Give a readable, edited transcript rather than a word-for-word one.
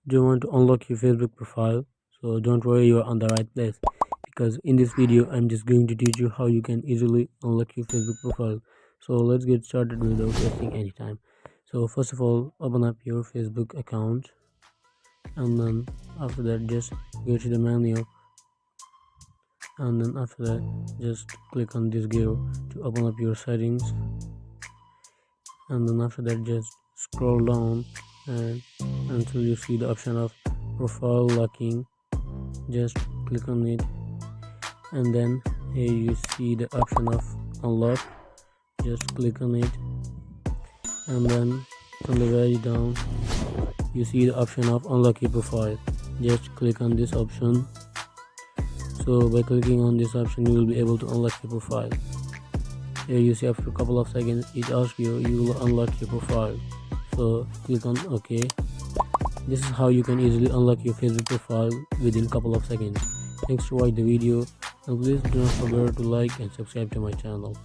Do you want to unlock your Facebook profile? So don't worry, you're on the right place, because in this video I'm just going to teach you how you can easily unlock your Facebook profile. So let's get started without wasting any time. So first of all, open up your Facebook account, and then after that just go to the menu, and then after that just click on this gear to open up your settings, and then after that just scroll down and until you see the option of profile locking. Just click on it, and then here you see the option of unlock. Just click on it, and then from the very down you see the option of unlock your profile. Just click on this option. So by clicking on this option you will be able to unlock your profile. Here you see after a couple of seconds it asks you will unlock your profile. So click on OK. This is how you can easily unlock your Facebook profile within a couple of seconds. Thanks for watching the video, and please do not forget to like and subscribe to my channel.